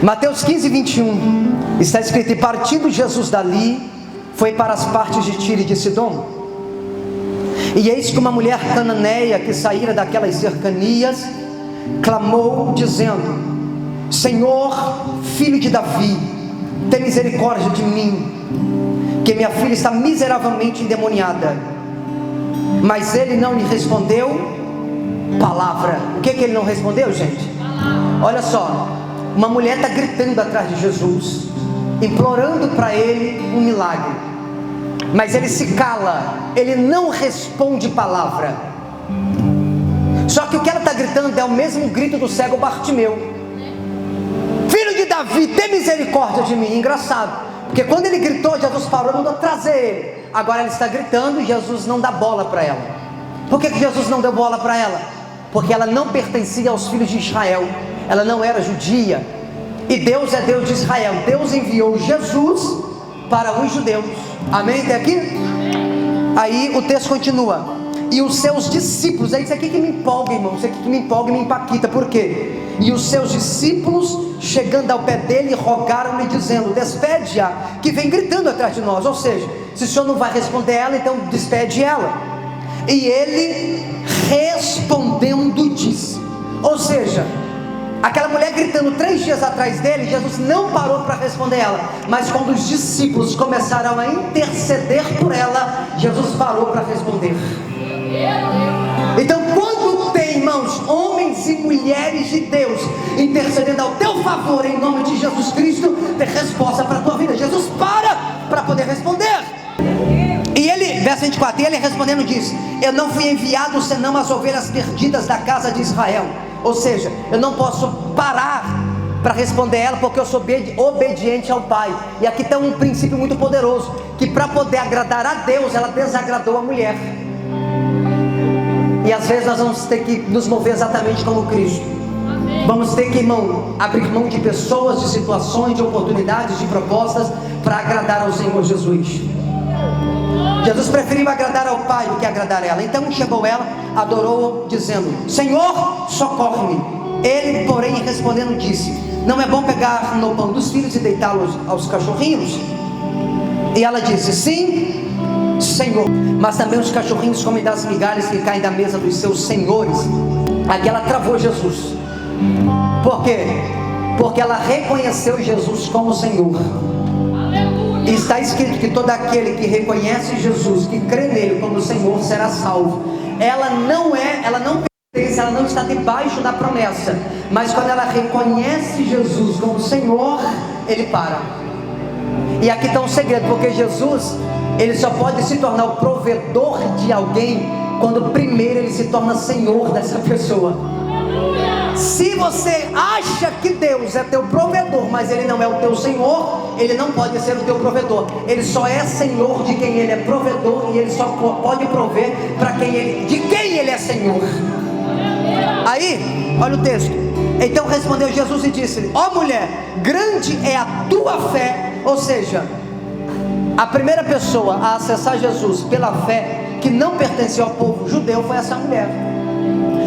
Mateus 15, 21, está escrito: e partindo Jesus dali, foi para as partes de Tiro e de Sidom. E eis que uma mulher cananeia, que saíra daquelas cercanias, clamou dizendo: Senhor, filho de Davi, tem misericórdia de mim, que minha filha está miseravelmente endemoniada. Mas ele não lhe respondeu palavra. O que ele não respondeu, gente? Olha só, uma mulher está gritando atrás de Jesus, implorando para ele um milagre, mas ele se cala, ele não responde palavra. Só que o que ela está gritando é o mesmo grito do cego Bartimeu: filho de Davi, tem misericórdia de mim. Engraçado, porque quando ele gritou, Jesus parou e mandou trazer ele. Agora ela está gritando e Jesus não dá bola para ela. Por que Jesus não deu bola para ela? Porque ela não pertencia aos filhos de Israel, ela não era judia, e Deus é Deus de Israel. Deus enviou Jesus para os judeus. Amém? Até aqui? Aí o texto continua: e os seus discípulos, é isso aqui que me empolga, irmão, isso aqui que me empolga e me impacta. Por quê? E os seus discípulos, chegando ao pé dele, rogaram-lhe dizendo: despede-a, que vem gritando atrás de nós. Ou seja, se o senhor não vai responder ela, então despede ela. E ele respondendo disse, ou seja, aquela mulher gritando 3 dias atrás dele, Jesus não parou para responder ela. Mas quando os discípulos começaram a interceder por ela, Jesus parou para responder. Então, quando tem, irmãos, homens e mulheres de Deus intercedendo ao teu favor, em nome de Jesus Cristo, tem resposta para a tua vida. Jesus para poder responder. E ele, verso 24, e ele respondendo diz: eu não fui enviado senão as ovelhas perdidas da casa de Israel. Ou seja, eu não posso parar para responder ela, porque eu sou obediente ao Pai. E aqui tem um princípio muito poderoso, que para poder agradar a Deus, ela desagradou a mulher. E às vezes nós vamos ter que nos mover exatamente como Cristo. Vamos ter que, irmão, abrir mão de pessoas, de situações, de oportunidades, de propostas, para agradar ao Senhor Jesus. Jesus preferiu agradar ao Pai do que agradar ela. Então chegou ela, adorou-o, dizendo: Senhor, socorre-me. Ele, porém, respondendo, disse: não é bom pegar no pão dos filhos e deitá-los aos cachorrinhos? E ela disse: sim, Senhor, mas também os cachorrinhos comem das migalhas que caem da mesa dos seus senhores. Aqui ela travou Jesus. Por quê? Porque ela reconheceu Jesus como Senhor. E está escrito que todo aquele que reconhece Jesus, que crê nele como Senhor, será salvo. Ela não pertence, ela não está debaixo da promessa, mas quando ela reconhece Jesus como Senhor, ele para. E aqui está um segredo, porque Jesus, ele só pode se tornar o provedor de alguém quando primeiro ele se torna Senhor dessa pessoa. Se você acha que Deus é teu provedor, mas ele não é o teu Senhor, ele não pode ser o teu provedor. Ele só é Senhor de quem ele é provedor, e ele só pode prover para de quem ele é Senhor. Aí, olha o texto. Então respondeu Jesus e disse-lhe: ó mulher, grande é a tua fé. Ou seja, a primeira pessoa a acessar Jesus pela fé, que não pertencia ao povo judeu, foi essa mulher.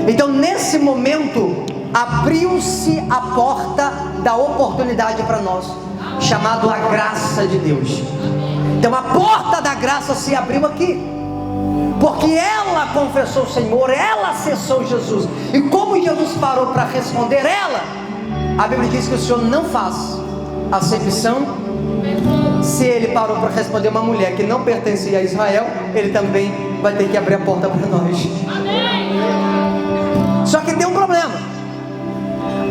Então nesse momento abriu-se a porta da oportunidade para nós, chamado a graça de Deus. Então a porta da graça se abriu aqui, porque ela confessou o Senhor, ela acessou Jesus. E como Jesus parou para responder ela, a Bíblia diz que o Senhor não faz acepção. Se ele parou para responder uma mulher que não pertencia a Israel, ele também vai ter que abrir a porta para nós. Só que tem um problema.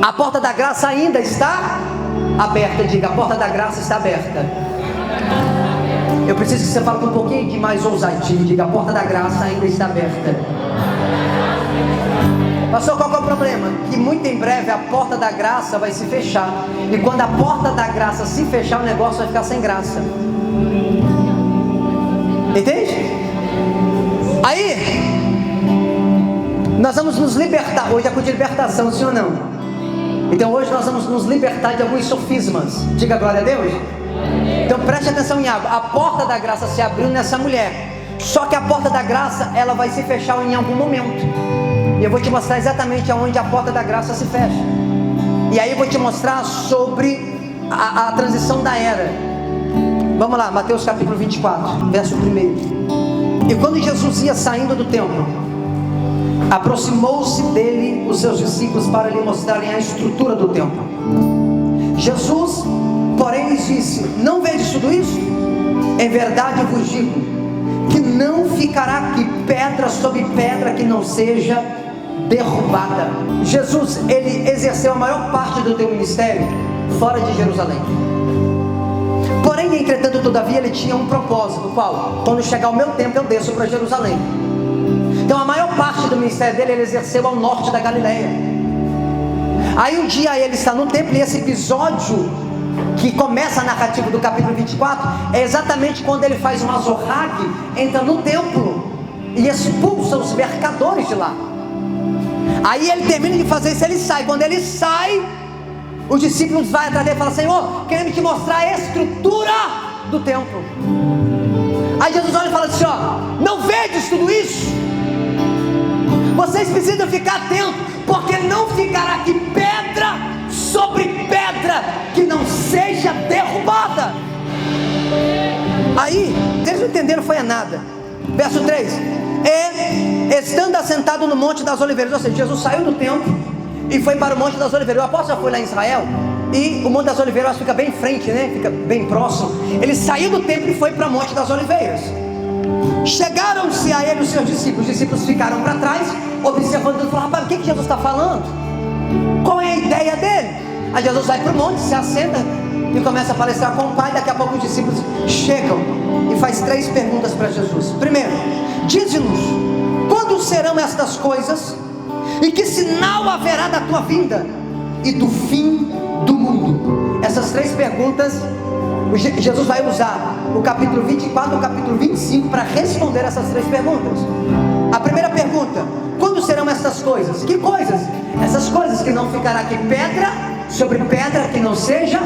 A porta da graça ainda está aberta. Diga: a porta da graça está aberta. Eu preciso que você fale com um pouquinho de mais ousadia. Diga: a porta da graça ainda está aberta. Pastor, qual que é o problema? Que muito em breve a porta da graça vai se fechar. E quando a porta da graça se fechar, o negócio vai ficar sem graça. Entende? Aí nós vamos nos libertar. Hoje é culto de libertação, sim ou não? Então hoje nós vamos nos libertar de alguns sofismas. Diga glória a Deus. Então preste atenção em algo. A porta da graça se abriu nessa mulher. Só que a porta da graça, ela vai se fechar em algum momento. E eu vou te mostrar exatamente aonde a porta da graça se fecha. E aí eu vou te mostrar sobre a transição da era. Vamos lá, Mateus capítulo 24, verso 1. E quando Jesus ia saindo do templo, aproximou-se dele os seus discípulos para lhe mostrarem a estrutura do templo. Jesus, porém, lhes disse: não vedes tudo isso? Em verdade eu vos digo, que não ficará aqui pedra sobre pedra que não seja derrubada. Jesus, ele exerceu a maior parte do teu ministério fora de Jerusalém. Porém, entretanto, todavia, ele tinha um propósito, qual? Quando chegar o meu tempo, eu desço para Jerusalém. Então, a maior parte do ministério dele, ele exerceu ao norte da Galileia. Aí, um dia, ele está no templo, e esse episódio que começa a narrativa do capítulo 24, é exatamente quando ele faz uma zorrague, entra no templo e expulsa os mercadores de lá. Aí ele termina de fazer isso, ele sai. Quando ele sai, os discípulos vão atrás dele e falam: Senhor, queremos te mostrar a estrutura do templo. Aí Jesus olha e fala assim: ó, não vedes tudo isso? Vocês precisam ficar atentos, porque não ficará aqui pedra sobre pedra que não seja derrubada. Aí, eles não entenderam, foi a nada. Verso 3: e estando assentado no Monte das Oliveiras, ou seja, Jesus saiu do templo e foi para o Monte das Oliveiras. O apóstolo já foi lá em Israel, e o Monte das Oliveiras fica bem em frente, né? Fica bem próximo. Ele saiu do templo e foi para o Monte das Oliveiras. Chegaram-se a ele os seus discípulos. Os discípulos ficaram para trás, observando, e falaram: rapaz, o que Jesus está falando? Qual é a ideia dele? Aí Jesus vai para o monte, se assenta e começa a palestrar com o Pai. Daqui a pouco os discípulos chegam e faz 3 perguntas para Jesus. Primeiro, dize-nos, quando serão estas coisas? E que sinal haverá da tua vinda e do fim do mundo? Essas 3 perguntas, Jesus vai usar o capítulo 24 e o capítulo 25 para responder essas 3 perguntas. A primeira pergunta: quando serão essas coisas? Que coisas? Essas coisas que não ficará aqui pedra sobre pedra que não seja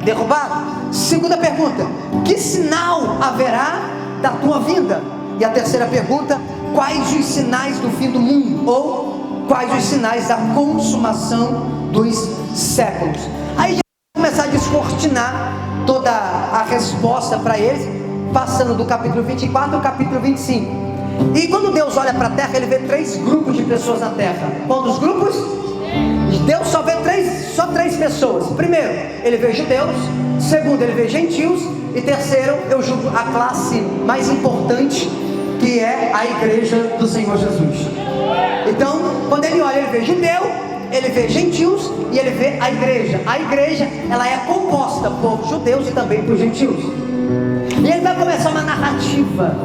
derrubada. Segunda pergunta: que sinal haverá da tua vinda? E a terceira pergunta: quais os sinais do fim do mundo? Ou quais os sinais da consumação dos séculos? Aí já vai começar a descortinar toda a resposta para eles, passando do capítulo 24 ao capítulo 25. E quando Deus olha para a terra, ele vê 3 grupos de pessoas na terra. Quantos grupos? Deus só vê 3 pessoas. Primeiro, ele vê judeus. Segundo, ele vê gentios. E terceiro, eu julgo a classe mais importante, que é a igreja do Senhor Jesus. Então, quando ele olha, ele vê judeu, ele vê gentios e ele vê a igreja. A igreja, ela é composta por judeus e também por gentios. E ele vai começar uma narrativa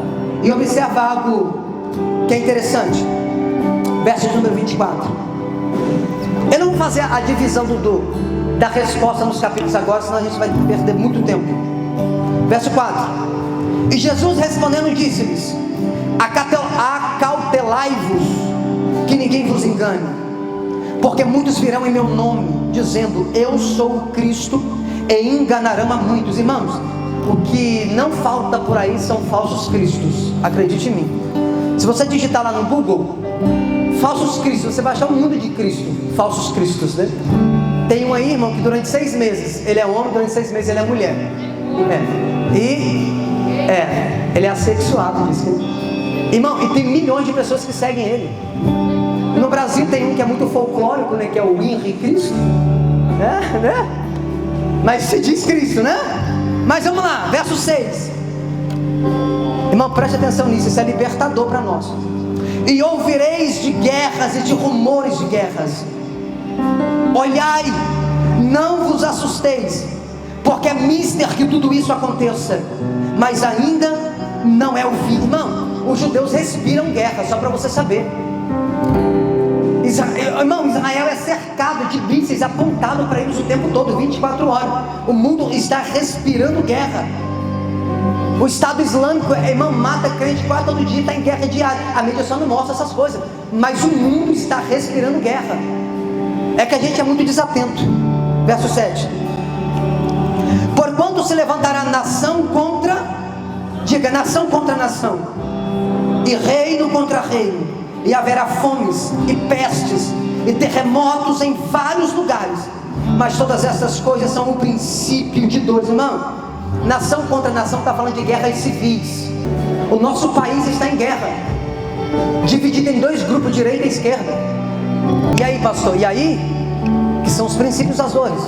e observa algo que é interessante. Verso número 24. Eu não vou fazer a divisão da resposta nos capítulos agora, senão a gente vai perder muito tempo. Verso 4: e Jesus respondendo disse-lhes: acautelai-vos que ninguém vos engane, porque muitos virão em meu nome, dizendo: eu sou o Cristo, e enganarão a muitos. Irmãos, o que não falta por aí são falsos cristos, acredite em mim. Se você digitar lá no Google falsos cristos, você vai achar um mundo de Cristo, falsos cristos, né? Tem um aí, irmão, que durante 6 meses ele é homem, durante 6 meses ele é mulher. Ele é assexuado, diz que... Irmão, e tem milhões de pessoas que seguem ele. No Brasil tem um que é muito folclórico, né? Que é o Henri Cristo, né? Mas se diz Cristo, né? Mas vamos lá, verso 6. Irmão, preste atenção nisso, isso é libertador para nós. E ouvireis de guerras e de rumores de guerras. Olhai, não vos assusteis, porque é mister que tudo isso aconteça, mas ainda não é o fim. Irmão, os judeus respiram guerra, só para você saber. Irmão, Israel é cercado de mísseis apontados para eles o tempo todo, 24 horas. O mundo está respirando guerra. O Estado Islâmico, irmão, mata crente quase todo dia, está em guerra diária. A mídia só não mostra essas coisas, mas o mundo está respirando guerra. É que a gente é muito desatento. Verso 7: porquanto se levantará nação contra, diga, nação contra nação, e reino contra reino, e haverá fomes e pestes e terremotos em vários lugares, mas todas essas coisas são o princípio de dores. Irmão, nação contra nação está falando de guerras civis. O nosso país está em guerra, dividido em dois grupos, direita e esquerda. E aí, pastor? E aí? Que são os princípios das dores.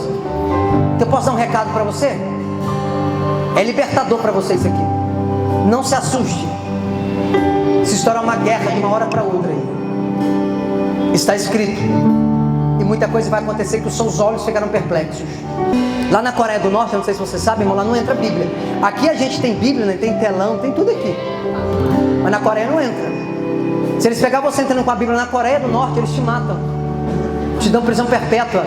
Eu posso dar um recado para você? É libertador para você isso aqui. Não se assuste se estourar uma guerra de uma hora para outra aí. Está escrito. E muita coisa vai acontecer que os seus olhos ficaram perplexos. Lá na Coreia do Norte, eu não sei se você sabe, irmão, lá não entra Bíblia. Aqui a gente tem Bíblia, né? Tem telão, tem tudo aqui. Mas na Coreia não entra. Se eles pegar você entrando com a Bíblia na Coreia do Norte, eles te matam. Te dão prisão perpétua.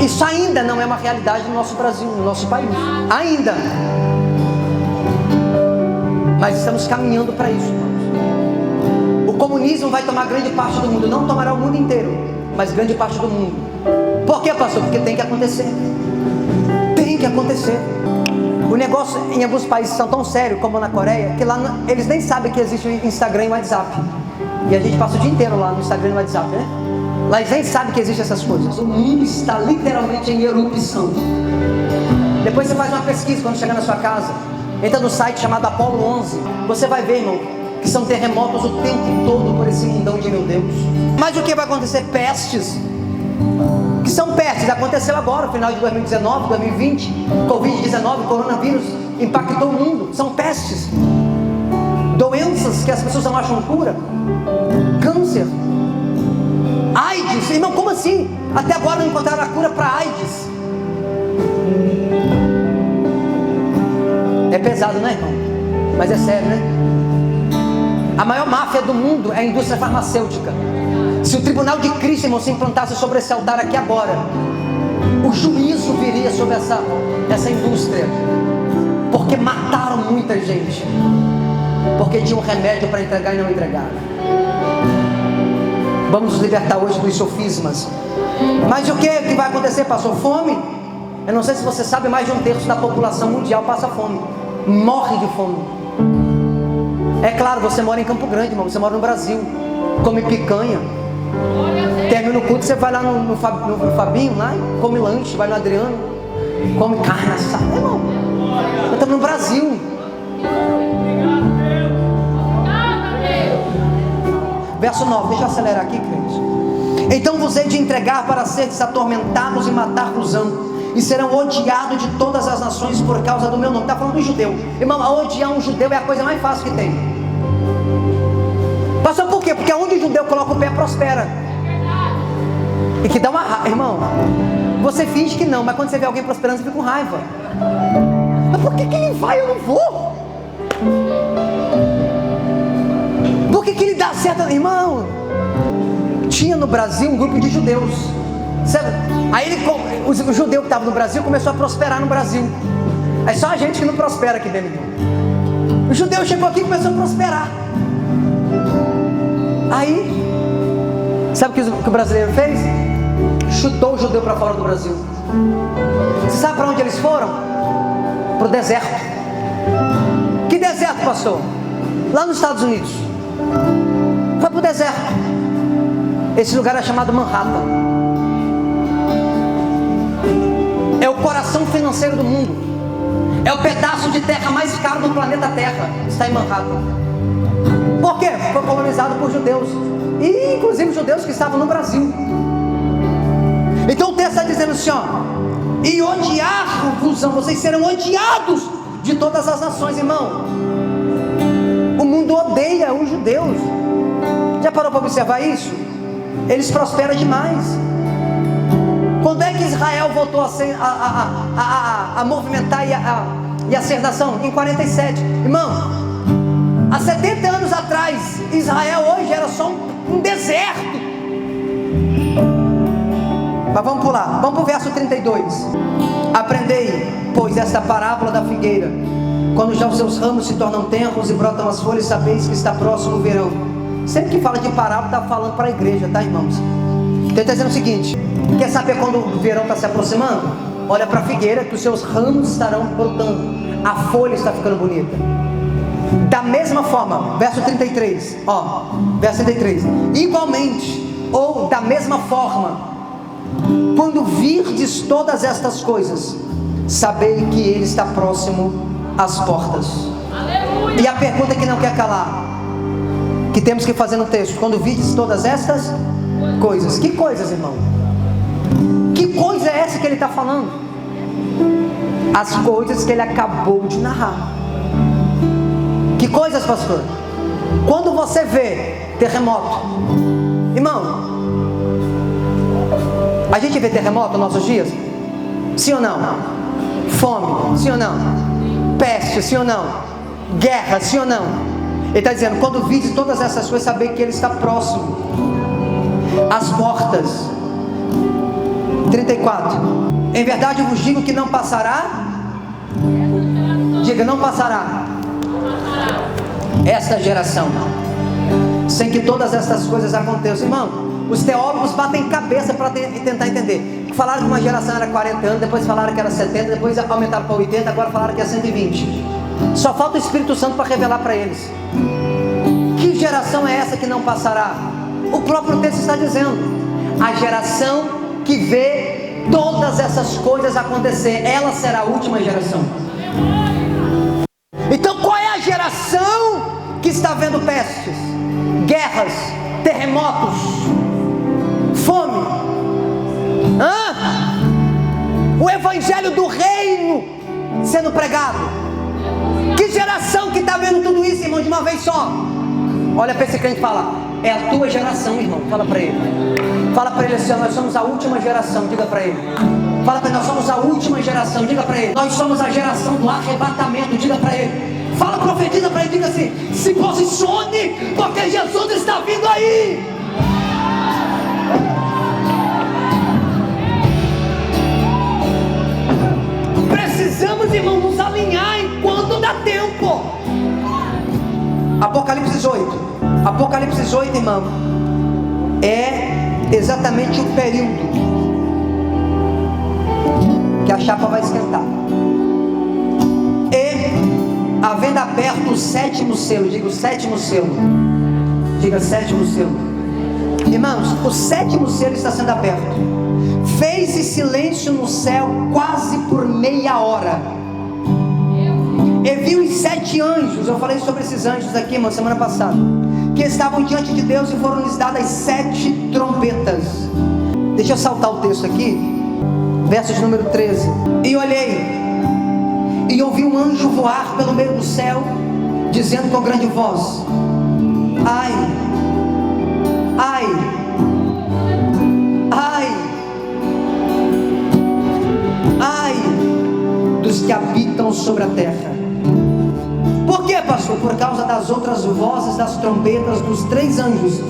Isso ainda não é uma realidade no nosso Brasil, no nosso país. Ainda. Mas estamos caminhando para isso, irmãos. O comunismo vai tomar grande parte do mundo. Não tomará o mundo inteiro, mas grande parte do mundo. Por quê, pastor? Porque tem que acontecer. Tem que acontecer. O negócio em alguns países são tão sérios como na Coreia, que lá eles nem sabem que existe o Instagram e o WhatsApp. E a gente passa o dia inteiro lá no Instagram e no WhatsApp, né? Lá eles nem sabem que existem essas coisas. O mundo está literalmente em erupção. Depois você faz uma pesquisa quando chegar na sua casa. Entra no site chamado Apolo 11. Você vai ver, irmão, que são terremotos o tempo todo por esse mundão de meu Deus. Mas o que vai acontecer? Pestes. Que são pestes. Aconteceu agora, no final de 2019, 2020. Covid-19, coronavírus impactou o mundo. São pestes. Doenças que as pessoas não acham cura. Câncer. AIDS. Irmão, como assim? Até agora não encontraram a cura para AIDS. É pesado, né, irmão? Mas é sério, né? A maior máfia do mundo é a indústria farmacêutica. Se o tribunal de Cristo, irmão, se implantasse sobre esse altar aqui agora, o juízo viria sobre essa indústria. Porque mataram muita gente. Porque tinha um remédio para entregar e não entregaram. Vamos nos libertar hoje dos sofismas. Mas o que vai acontecer, pastor? Fome. Eu não sei se você sabe, mais de 1/3 da população mundial passa fome. Morre de fome. É claro, você mora em Campo Grande, irmão. Você mora no Brasil. Come picanha. Termina o culto, você vai lá no Fabinho, lá, come lanche. Vai no Adriano, come carne assada. Irmão, nós estamos no Brasil. Verso 9, deixa eu acelerar aqui, crente. Então vos hei de entregar para seres atormentados e matar-vos-ão, e serão odiados de todas as nações por causa do meu nome. Está falando do judeu. Irmão, odiar um judeu é a coisa mais fácil que tem. Pastor, por quê? Porque onde o judeu coloca o pé, prospera. E que dá uma raiva. Irmão, você finge que não, mas quando você vê alguém prosperando, você fica com raiva. Mas por que ele vai e eu não vou? Por que ele dá certo? Irmão, tinha no Brasil um grupo de judeus. Aí o judeu que estava no Brasil começou a prosperar no Brasil. Aí só a gente que não prospera aqui dentro. O judeu chegou aqui e começou a prosperar. Aí, sabe o que o brasileiro fez? Chutou o judeu para fora do Brasil. Você sabe para onde eles foram? Para o deserto. Que deserto, pastor? Lá nos Estados Unidos. Foi para o deserto. Esse lugar é chamado Manhattan. É o coração financeiro do mundo. É o pedaço de terra mais caro do planeta Terra. Está em Manhattan. Por quê? Foi colonizado por judeus. E inclusive judeus que estavam no Brasil. Então o texto está dizendo assim, ó. E odiar-vos-ão, vocês serão odiados de todas as nações, irmão. O mundo odeia os judeus. Já parou para observar isso? Eles prosperam demais. Quando é que Israel voltou a movimentar e a ser nação? Em 47. Irmão, há 70 anos atrás, Israel hoje era só um deserto. Mas vamos pular, vamos para o verso 32. Aprendei, pois, esta parábola da figueira. Quando já os seus ramos se tornam tenros e brotam as folhas, sabeis que está próximo o verão. Sempre que fala de parábola, está falando para a igreja, tá, irmãos? Então está dizendo o seguinte: quer saber quando o verão está se aproximando? Olha para a figueira, que os seus ramos estarão brotando, a folha está ficando bonita. Da mesma forma, verso 33, ó, verso 33. Igualmente, ou da mesma forma, quando virdes todas estas coisas, sabei que Ele está próximo às portas. Aleluia. E a pergunta que não quer calar, que temos que fazer no texto: quando virdes todas estas coisas. Que coisas, irmão? Que coisa é essa que ele está falando? As coisas que ele acabou de narrar. Que coisas, pastor? Quando você vê terremoto, irmão, a gente vê terremoto nos nossos dias? Sim ou não? Fome, sim ou não? Peste, sim ou não? Guerra, sim ou não? Ele está dizendo: quando vide todas essas coisas, saber que Ele está próximo às portas. 34. Em verdade eu vos digo que não passará. Diga: não passará esta geração sem que todas essas coisas aconteçam. Irmão, os teólogos batem cabeça para tentar entender. Falaram que uma geração era 40 anos, depois falaram que era 70, depois aumentaram para 80, agora falaram que é 120. Só falta o Espírito Santo para revelar para eles. Que geração é essa que não passará? O próprio texto está dizendo: a geração que vê todas essas coisas acontecer, ela será a última geração. Então qual é a geração que está vendo pestes, guerras, terremotos, fome? O evangelho do reino sendo pregado. Que geração que está vendo tudo isso, irmão, de uma vez só? Olha para esse crente e fala: é a tua geração, irmão. Fala para ele. Fala para ele assim: nós somos a última geração. Diga para ele. Fala para ele: nós somos a última geração. Diga para ele: nós somos a geração do arrebatamento. Diga para ele. Fala, profetiza para ele. Diga assim: se posicione, porque Jesus está vindo aí. Precisamos, irmão, nos alinhar enquanto dá tempo. Apocalipse 18. Apocalipse 18, irmão, é exatamente o período que a chapa vai esquentar. E havendo aberto o sétimo selo, diga o sétimo selo. Diga sétimo selo. Irmãos, o sétimo selo está sendo aberto. Fez-se silêncio no céu quase por meia hora. E viu os 7 anjos. Eu falei sobre esses anjos aqui, irmão, semana passada, que estavam diante de Deus e foram lhes dadas 7 trombetas. Deixa eu saltar o texto aqui, versos número 13. E olhei, e ouvi um anjo voar pelo meio do céu, dizendo com grande voz: ai, ai, ai, ai dos que habitam sobre a terra. Por que, pastor? Por causa das outras vozes das trombetas dos 3 anjos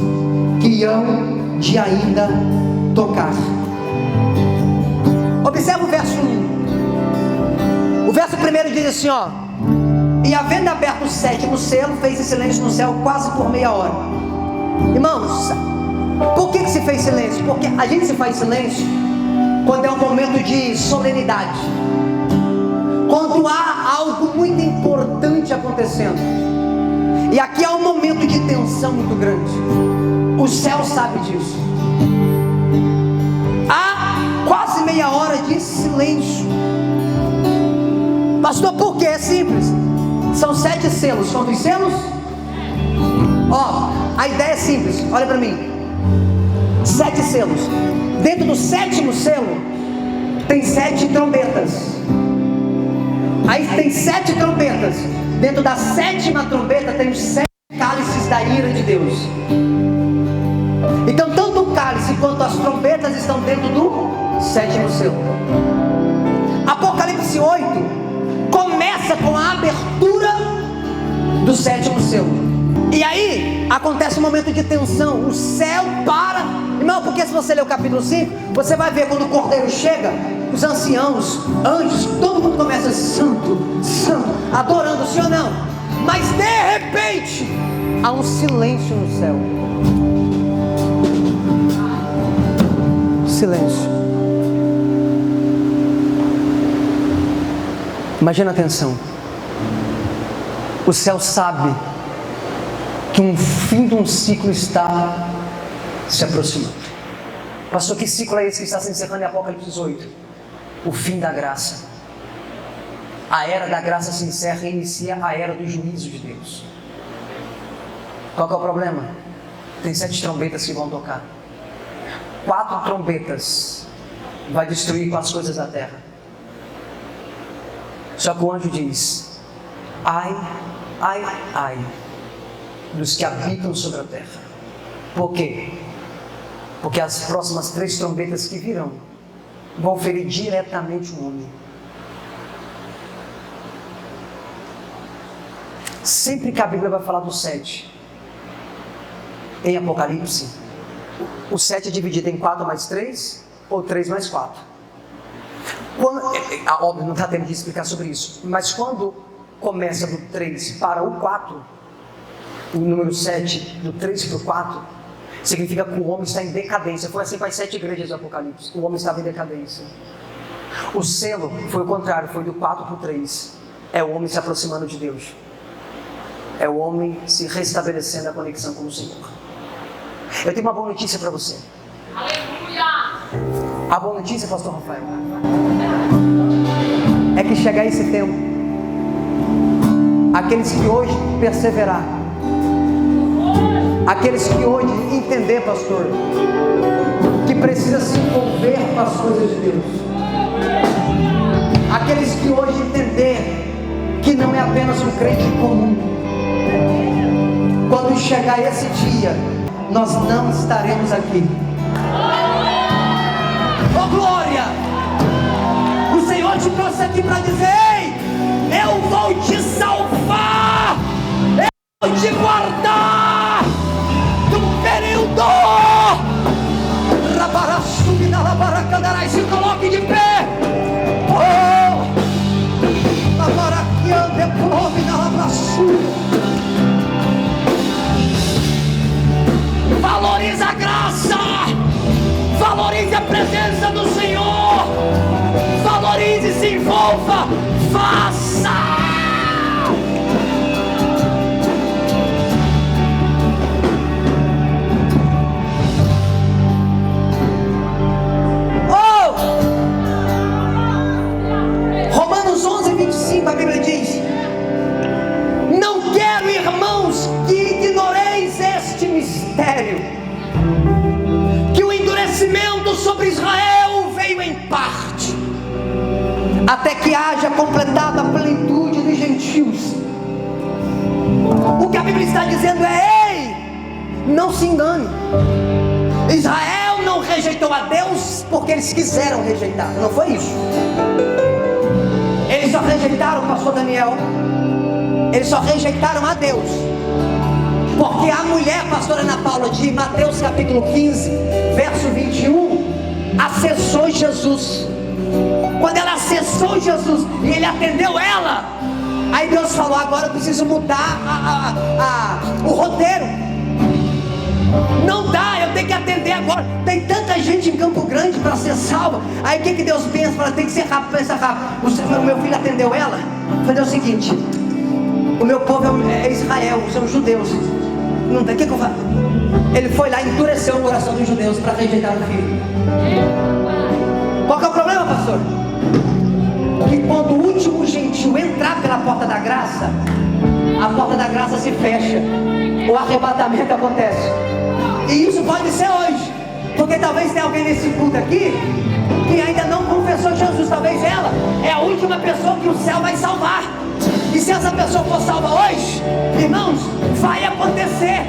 que hão de ainda tocar. Observa o verso 1. O verso 1 diz assim, ó: e havendo aberto o 7º selo, fez silêncio no céu quase por meia hora. Irmãos, por que se fez silêncio? Porque a gente se faz silêncio quando é um momento de solenidade, quando há algo muito importante acontecendo. E aqui há um momento de tensão muito grande. O céu sabe disso. Há quase meia hora de silêncio. Pastor, por quê? É simples. São 7 selos. Quantos selos? Ó, a ideia é simples. Olha para mim. 7 selos. Dentro do 7º selo tem 7 trombetas. Aí tem 7 trombetas. Dentro da 7ª trombeta tem os 7 cálices da ira de Deus. Então tanto o cálice quanto as trombetas estão dentro do 7º selo. Apocalipse 8 começa com a abertura do 7º selo. E aí acontece um momento de tensão. O céu para. Irmão, porque se você ler o capítulo 5, você vai ver quando o Cordeiro chega, os anciãos, anjos, todo mundo começa santo, santo, adorando, sim ou não? Mas de repente há um silêncio no céu. Silêncio. Imagina a atenção. O céu sabe que um fim de um ciclo está se aproximando. Pastor, que ciclo é esse que está se encerrando em Apocalipse 8? O fim da graça. A era da graça se encerra e inicia a era do juízo de Deus. Qual que é o problema? Tem 7 trombetas que vão tocar. 4 trombetas vai destruir com as coisas da terra. Só que o anjo diz: ai, ai, ai dos que habitam sobre a terra. Por quê? Porque as próximas 3 trombetas que virão vão ferir diretamente o homem. Sempre que a Bíblia vai falar do 7 em Apocalipse, o 7 é dividido em 4 mais 3 ou 3 mais 4. Óbvio, não está tendo de explicar sobre isso, mas quando começa do 3 para o 4, o número 7, do 3 para o 4, significa que o homem está em decadência. Foi assim para as 7 igrejas do Apocalipse. O homem estava em decadência. O selo foi o contrário, foi do 4 para o 3. É o homem se aproximando de Deus. É o homem se restabelecendo a conexão com o Senhor. Eu tenho uma boa notícia para você. Aleluia! A boa notícia, pastor Rafael, é que chegar esse tempo, aqueles que hoje perseverar, aqueles que hoje entender, pastor, que precisa se envolver com as coisas de Deus, aqueles que hoje entender que não é apenas um crente comum, quando chegar esse dia, nós não estaremos aqui. Oh glória! O Senhor te trouxe aqui para dizer: ei, eu vou te salvar, eu vou te guardar do período. Rabarasubina labaracandarai, se coloque de pé. Oh, labaraquiande promina labrasubina. Valorize a graça, valorize a presença do Senhor, valorize, se envolva, faça. Romanos 11:25, a Bíblia diz: não quero, irmãos, que ignoreis este mistério, que o endurecimento sobre Israel veio em parte, até que haja completado a plenitude dos gentios. O que a Bíblia está dizendo é: ei, não se engane. Israel não rejeitou a Deus porque eles quiseram rejeitar, não foi isso. Eles só rejeitaram o pastor Daniel, eles só rejeitaram a Deus porque a mulher, pastora Ana Paula, de Mateus capítulo 15, verso 21, acessou Jesus. Quando ela acessou Jesus e ele atendeu ela, aí Deus falou: agora eu preciso mudar o roteiro. Não dá, eu tenho que atender agora. Tem tanta gente em Campo Grande para ser salva. Aí o que Deus pensa? Fala: tem que ser rápido, pensa rápido. O meu filho atendeu ela. Falei o seguinte: o meu povo é Israel, são judeus. Não tem, o que eu faço? Ele foi lá e endureceu o coração dos judeus para rejeitar o filho. Qual que é o problema, pastor? Que quando o último gentil entrar pela porta da graça, a porta da graça se fecha, o arrebatamento acontece. E isso pode ser hoje, porque talvez tenha alguém nesse culto aqui que ainda não confessou Jesus. Talvez ela é a última pessoa que o céu vai salvar. E se essa pessoa for salva hoje, irmãos, vai acontecer.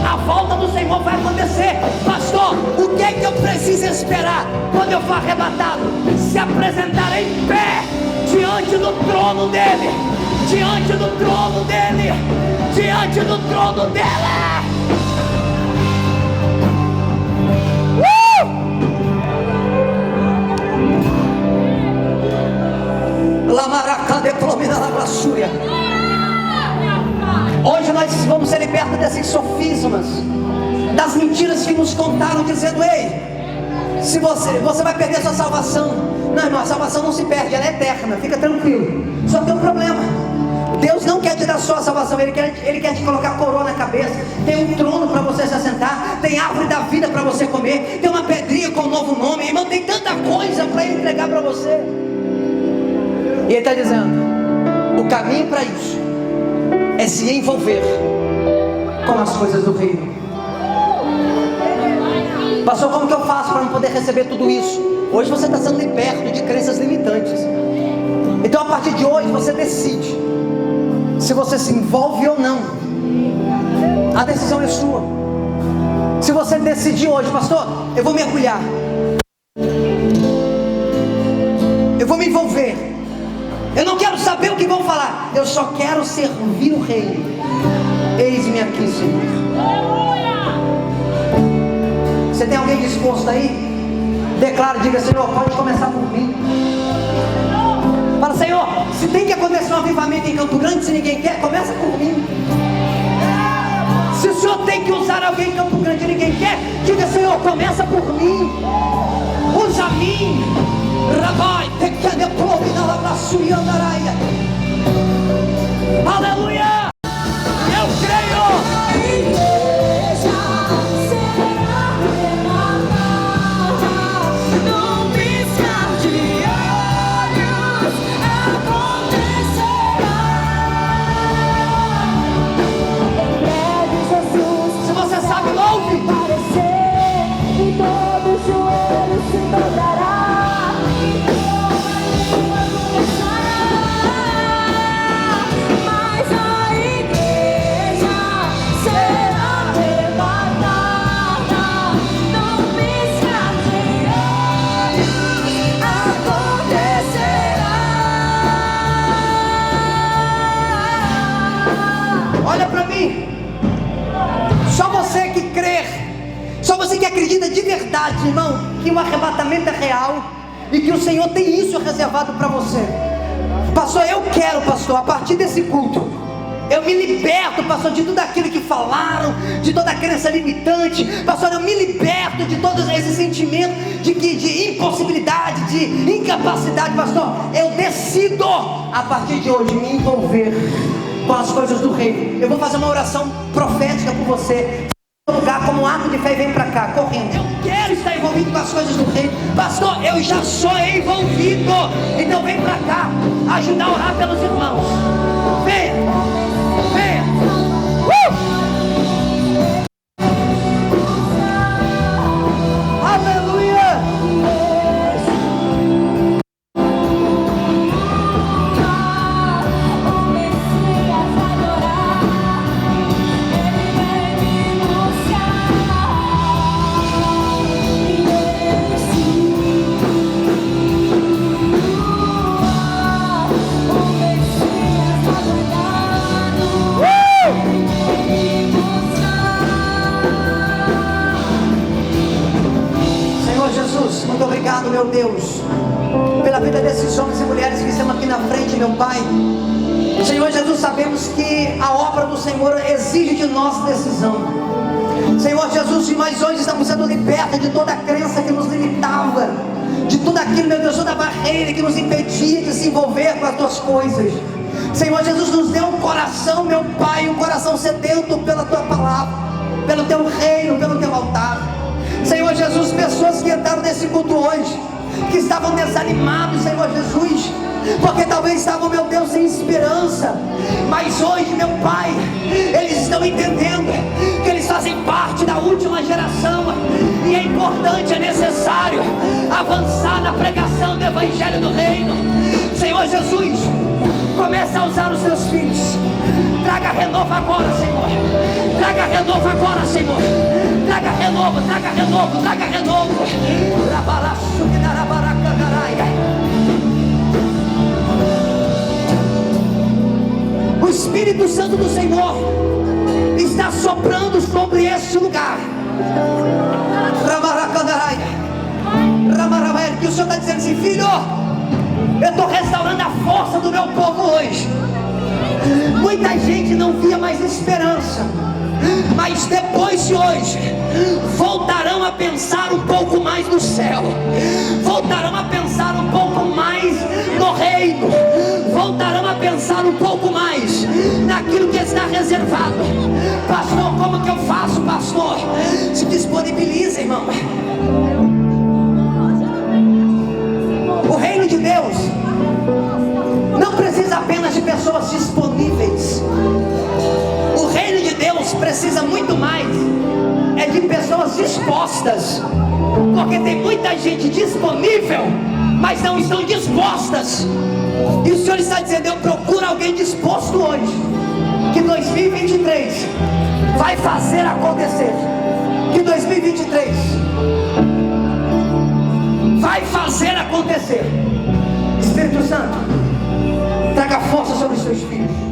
A volta do Senhor vai acontecer. Pastor, o que é que eu preciso esperar quando eu for arrebatado? Se apresentar em pé diante do trono dele, diante do trono dele, diante do trono dele. Hoje nós vamos ser libertos desses sofismas, das mentiras que nos contaram, dizendo: ei, se você vai perder sua salvação. Não, irmão, a salvação não se perde, ela é eterna, fica tranquilo. Só tem um problema: Deus não quer te dar só a salvação, Ele quer te colocar coroa na cabeça. Tem um trono para você se assentar, tem árvore da vida para você você comer, tem uma pedrinha com um novo nome, irmão, tem tanta coisa para Ele entregar para você. E Ele está dizendo, o caminho para isso é se envolver com as coisas do reino. Pastor, como que eu faço para não poder receber tudo isso? Hoje você está sendo liberto de crenças limitantes. Então a partir de hoje você decide se você se envolve ou não. A decisão é sua. Se você decidir hoje, pastor, eu vou mergulhar, eu vou me envolver, eu não quero saber o que vão falar, eu só quero servir o reino. Eis-me aqui, Senhor. Você tem alguém disposto aí? Declara, diga, Senhor, pode começar por mim. Fala, Senhor, se tem que acontecer um avivamento em Campo Grande, se ninguém quer, começa por mim. Se o Senhor tem que usar alguém em Campo Grande e ninguém quer, diga, Senhor, começa por mim. Usa mim. Rabai, pequena pobre na labraçu e andaraia. Aleluia. Eu creio. Olha para mim, só você que crê, só você que acredita de verdade, irmão, que o arrebatamento é real e que o Senhor tem isso reservado para você. Pastor, eu quero, pastor, a partir desse culto, eu me liberto, pastor, de tudo aquilo que falaram, de toda a crença limitante. Pastor, eu me liberto de todo esse sentimento de impossibilidade, de incapacidade. Pastor, eu decido a partir de hoje me envolver com as coisas do reino. Eu vou fazer uma oração profética por você. No lugar, como um ato de fé, vem para cá, correndo. Eu quero estar envolvido com as coisas do reino. Pastor, eu já sou envolvido. Então vem para cá, ajudar a orar pelos irmãos. Venha, venha. Aleluia. Muito obrigado, meu Deus, pela vida desses homens e mulheres que estão aqui na frente, meu Pai. Senhor Jesus, sabemos que a obra do Senhor exige de nós decisão. Senhor Jesus, mas hoje estamos sendo libertos de toda a crença que nos limitava, de tudo aquilo, meu Deus, toda a barreira que nos impedia de se envolver com as tuas coisas. Senhor Jesus, nos dê um coração, meu Pai, um coração sedento pela tua palavra, pelo teu reino, pelo teu altar. Senhor Jesus, pessoas que entraram nesse culto hoje, que estavam desanimados, Senhor Jesus, porque talvez estavam, meu Deus, sem esperança, mas hoje, meu Pai, eles estão entendendo que eles fazem parte da última geração, e é importante, é necessário avançar na pregação do Evangelho do Reino. Senhor Jesus, começa a usar os teus filhos. Traga renovo agora, Senhor. Traga renovo agora, Senhor. Traga renovo, traga renovo, traga renovo. O Espírito Santo do Senhor está soprando sobre este lugar. Que o Senhor está dizendo assim: filho, eu estou restaurando a força do meu povo hoje. Muita gente não via mais esperança, mas depois de hoje voltarão a pensar um pouco mais no céu, voltarão a pensar um pouco mais no reino, voltarão a pensar avançar um pouco mais naquilo que está reservado. Pastor, como que eu faço, pastor? Se disponibiliza, irmão. O reino de Deus não precisa apenas de pessoas disponíveis. O reino de Deus precisa muito mais de pessoas dispostas, porque tem muita gente disponível, mas não estão dispostas. E o Senhor está dizendo: eu procuro alguém disposto hoje, que 2023 vai fazer acontecer, que 2023 vai fazer acontecer. Espírito Santo, traga força sobre os seus filhos.